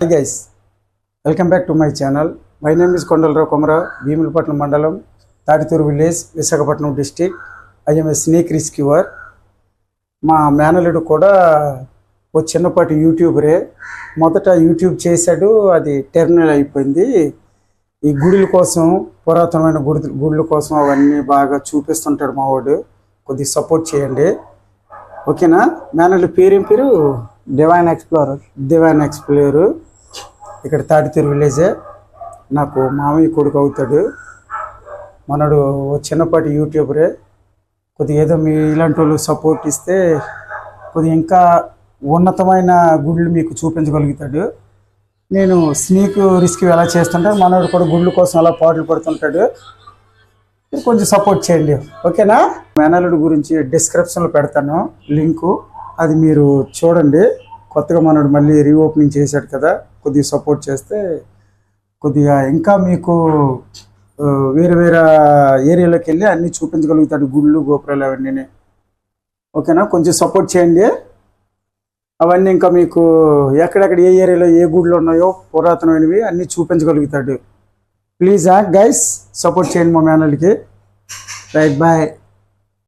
Hey guys, welcome back to my channel. My name is Kondalrao Komara, Bhimulpatnam Mandalam, Tadituru village, Visakhapatnam district. I am a snake rescuer. మా మేనలుడు కూడా ఒక చిన్నపాటి యూట్యూబరే. మొదట YouTube చేశాడు, అది terminal అయిపోయింది. ఈ గుడుల కోసం, పురాతనమైన గుడుల కోసం అవన్నీ బాగా చూపిస్తుంటాడు మా వాడు. కొద్దిగా సపోర్ట్ చేయండి, ఓకేనా? మేనలుడు పేరేం పేరు? Divine explorer. ఇక్కడ తాడితూరు విలేజే. నాకు మామయ్య కొడుకు అవుతాడు. మనడు చిన్నపాటి యూట్యూబరే. కొద్దిగా ఏదో మీ ఇలాంటి వాళ్ళు సపోర్ట్ ఇస్తే కొద్దిగా ఇంకా ఉన్నతమైన గుళ్ళు మీకు చూపించగలుగుతాడు. నేను స్నేక్ రెస్క్యూ ఎలా చేస్తుంటే మనోడు కూడా గుళ్ళు కోసం అలా పాటలు పడుతుంటాడు. కొంచెం సపోర్ట్ చేయండి, ఓకేనా? మేనలుడు గురించి డిస్క్రిప్షన్లో పెడతాను లింకు, అది మీరు చూడండి. కొత్తగా మనోడు మళ్ళీ రీఓపెనింగ్ చేశాడు కదా, కొద్దిగా సపోర్ట్ చేస్తే కొద్దిగా ఇంకా మీకు వేరే వేరే ఏరియాలోకి వెళ్ళి అన్నీ చూపించగలుగుతాడు, గుళ్ళు గోపురాలు అవన్నీ, ఓకేనా? కొంచెం సపోర్ట్ చేయండి. అవన్నీ ఇంకా మీకు ఎక్కడెక్కడ ఏ ఏరియాలో ఏ గుళ్ళు ఉన్నాయో పురాతనమైనవి అన్నీ చూపించగలుగుతాడు. ప్లీజ్ గైస్ సపోర్ట్ చేయండి మా మేనల్కి. Right, bye.